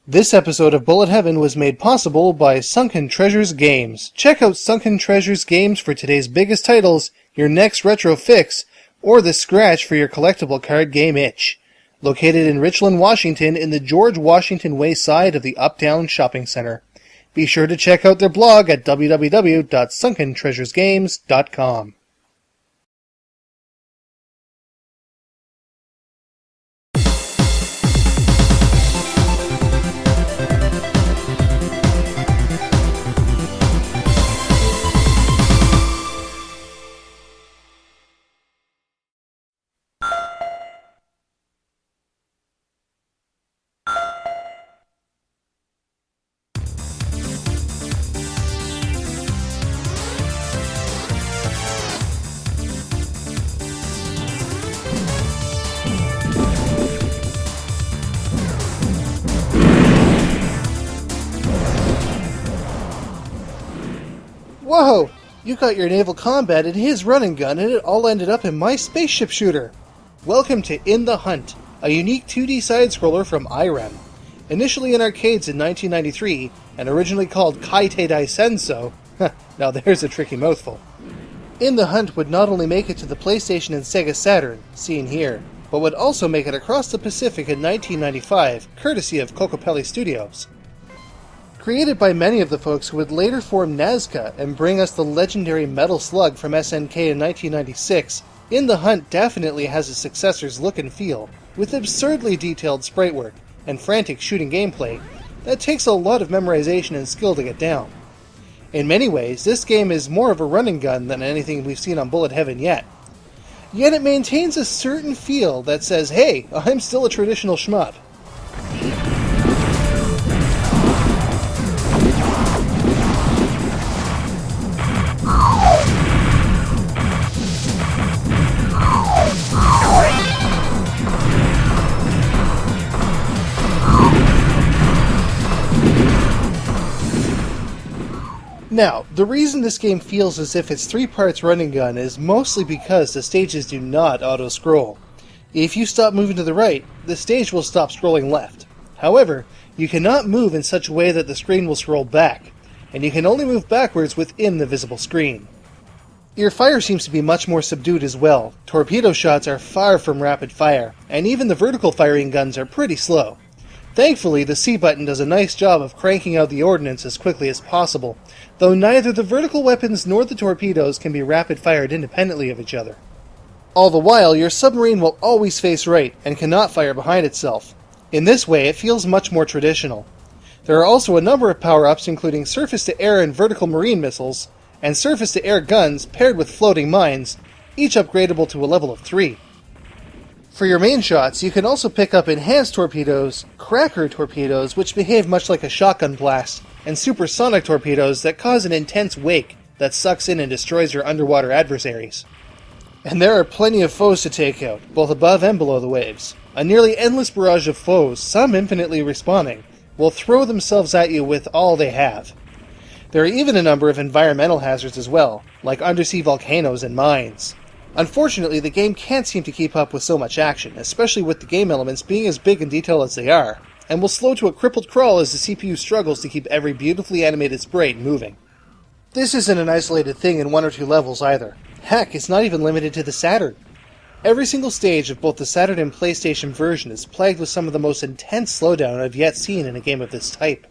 This episode of Bullet Heaven was made possible by Sunken Treasures Games. Check out Sunken Treasures Games for today's biggest titles, your next retro fix, or the scratch for your collectible card game itch. Located in Richland, Washington, in the George Washington Way side of the Uptown Shopping Center. Be sure to check out their blog at www.sunkentreasuresgames.com. Whoa! You got your naval combat in his running gun and it all ended up in my spaceship shooter! Welcome to In the Hunt, a unique 2D side-scroller from IREM. Initially in arcades in 1993, and originally called Kaite Dai Senso, now there's a tricky mouthful. In the Hunt would not only make it to the PlayStation and Sega Saturn, seen here, but would also make it across the Pacific in 1995, courtesy of Cocopelli Studios. Created by many of the folks who would later form Nazca and bring us the legendary Metal Slug from SNK in 1996, In the Hunt definitely has a successor's look and feel, with absurdly detailed sprite work and frantic shooting gameplay that takes a lot of memorization and skill to get down. In many ways, this game is more of a running gun than anything we've seen on Bullet Heaven yet. Yet it maintains a certain feel that says, hey, I'm still a traditional shmup. Now, the reason this game feels as if it's 3 parts running gun is mostly because the stages do not auto-scroll. If you stop moving to the right, the stage will stop scrolling left. However, you cannot move in such a way that the screen will scroll back, and you can only move backwards within the visible screen. Your fire seems to be much more subdued as well. Torpedo shots are far from rapid fire, and even the vertical firing guns are pretty slow. Thankfully, the C button does a nice job of cranking out the ordnance as quickly as possible, though neither the vertical weapons nor the torpedoes can be rapid-fired independently of each other. All the while, your submarine will always face right, and cannot fire behind itself. In this way, it feels much more traditional. There are also a number of power-ups including surface-to-air and vertical marine missiles, and surface-to-air guns paired with floating mines, each upgradable to a level of 3. For your main shots, you can also pick up enhanced torpedoes, cracker torpedoes which behave much like a shotgun blast, and supersonic torpedoes that cause an intense wake that sucks in and destroys your underwater adversaries. And there are plenty of foes to take out, both above and below the waves. A nearly endless barrage of foes, some infinitely respawning, will throw themselves at you with all they have. There are even a number of environmental hazards as well, like undersea volcanoes and mines. Unfortunately, the game can't seem to keep up with so much action, especially with the game elements being as big in detail as they are, and will slow to a crippled crawl as the CPU struggles to keep every beautifully animated sprite moving. This isn't an isolated thing in 1 or 2 levels either. Heck, it's not even limited to the Saturn. Every single stage of both the Saturn and PlayStation version is plagued with some of the most intense slowdown I've yet seen in a game of this type.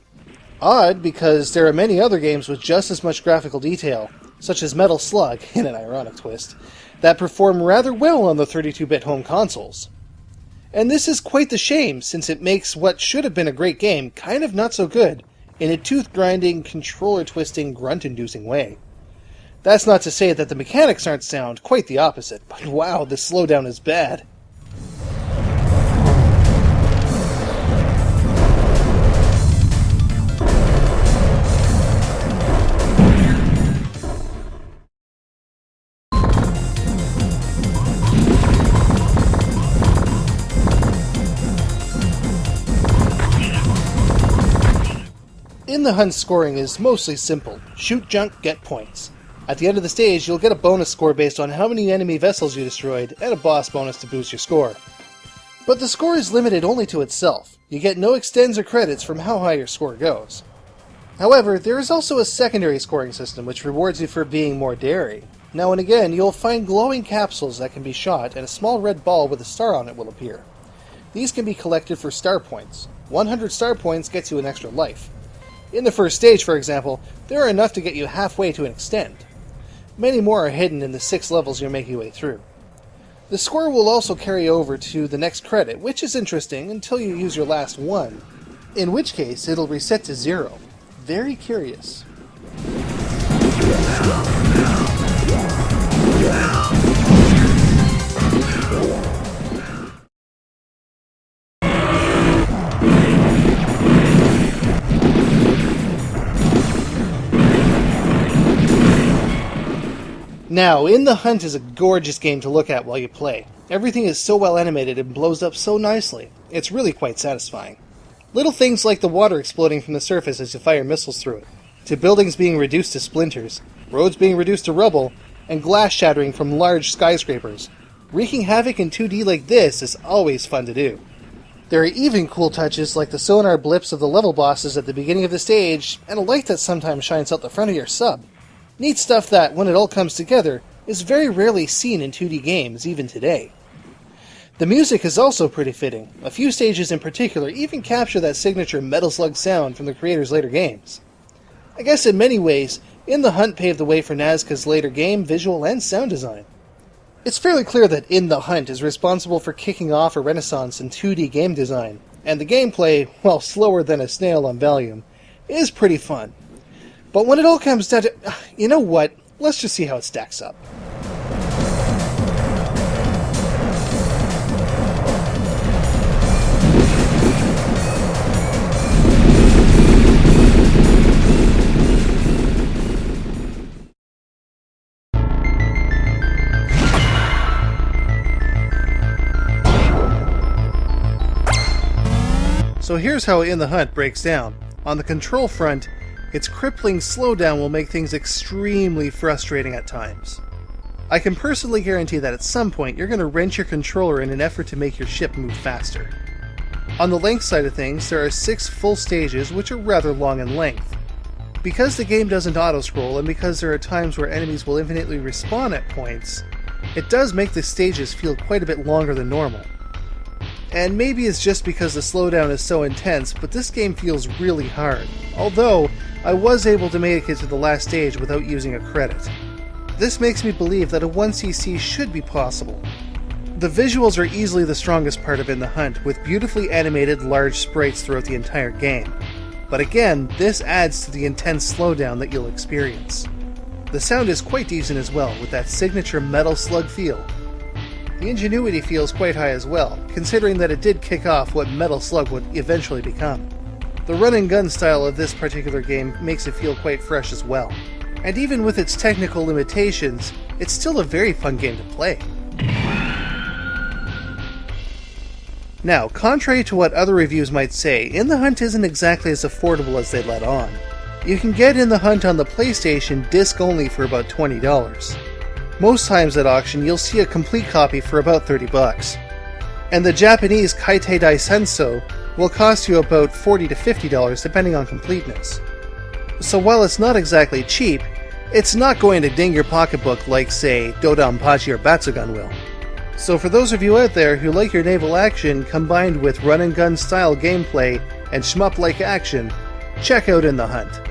Odd, because there are many other games with just as much graphical detail, such as Metal Slug, in an ironic twist, that perform rather well on the 32-bit home consoles. And this is quite the shame, since it makes what should have been a great game kind of not so good, in a tooth-grinding, controller-twisting, grunt-inducing way. That's not to say that the mechanics aren't sound, quite the opposite, but wow, this slowdown is bad. In the Hunt scoring is mostly simple. Shoot junk, get points. At the end of the stage, you'll get a bonus score based on how many enemy vessels you destroyed, and a boss bonus to boost your score. But the score is limited only to itself. You get no extends or credits from how high your score goes. However, there is also a secondary scoring system which rewards you for being more daring. Now and again, you'll find glowing capsules that can be shot, and a small red ball with a star on it will appear. These can be collected for star points. 100 star points gets you an extra life. In the first stage, for example, there are enough to get you halfway to an extend. Many more are hidden in the 6 levels you're making your way through. The score will also carry over to the next credit, which is interesting until you use your last one, in which case it'll reset to 0. Very curious. Now, In the Hunt is a gorgeous game to look at while you play. Everything is so well animated and blows up so nicely. It's really quite satisfying. Little things like the water exploding from the surface as you fire missiles through it, to buildings being reduced to splinters, roads being reduced to rubble, and glass shattering from large skyscrapers. Wreaking havoc in 2D like this is always fun to do. There are even cool touches like the sonar blips of the level bosses at the beginning of the stage, and a light that sometimes shines out the front of your sub. Neat stuff that, when it all comes together, is very rarely seen in 2D games, even today. The music is also pretty fitting. A few stages in particular even capture that signature Metal Slug sound from the creator's later games. I guess in many ways, In the Hunt paved the way for Nazca's later game, visual, and sound design. It's fairly clear that In the Hunt is responsible for kicking off a renaissance in 2D game design, and the gameplay, while slower than a snail on volume, is pretty fun. But when it all comes down to... You know what? Let's just see how it stacks up. So here's how In the Hunt breaks down. On the control front, its crippling slowdown will make things extremely frustrating at times. I can personally guarantee that at some point you're going to wrench your controller in an effort to make your ship move faster. On the length side of things, there are 6 full stages which are rather long in length. Because the game doesn't auto-scroll, and because there are times where enemies will infinitely respawn at points, it does make the stages feel quite a bit longer than normal. And maybe it's just because the slowdown is so intense, but this game feels really hard, although I was able to make it to the last stage without using a credit. This makes me believe that a 1cc should be possible. The visuals are easily the strongest part of In the Hunt, with beautifully animated large sprites throughout the entire game. But again, this adds to the intense slowdown that you'll experience. The sound is quite decent as well, with that signature Metal Slug feel. The ingenuity feels quite high as well, considering that it did kick off what Metal Slug would eventually become. The run-and-gun style of this particular game makes it feel quite fresh as well. And even with its technical limitations, it's still a very fun game to play. Now, contrary to what other reviews might say, In the Hunt isn't exactly as affordable as they let on. You can get In the Hunt on the PlayStation disc only for about $20. Most times at auction, you'll see a complete copy for about $30. And the Japanese Kaitei Dai Senso will cost you about $40 to $50 depending on completeness. So while it's not exactly cheap, it's not going to ding your pocketbook like, say, Dodonpachi or Batsugan will. So for those of you out there who like your naval action combined with run-and-gun style gameplay and shmup-like action, check out In the Hunt.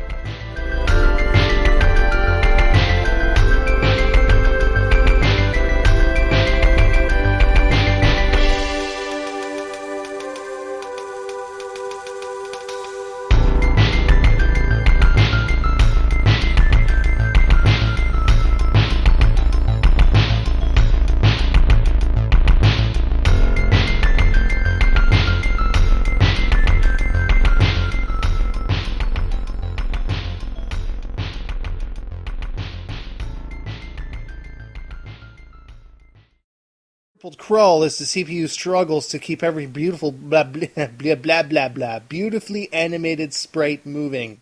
Crawl as the CPU struggles to keep every beautiful blah blah blah blah blah blah beautifully animated sprite moving.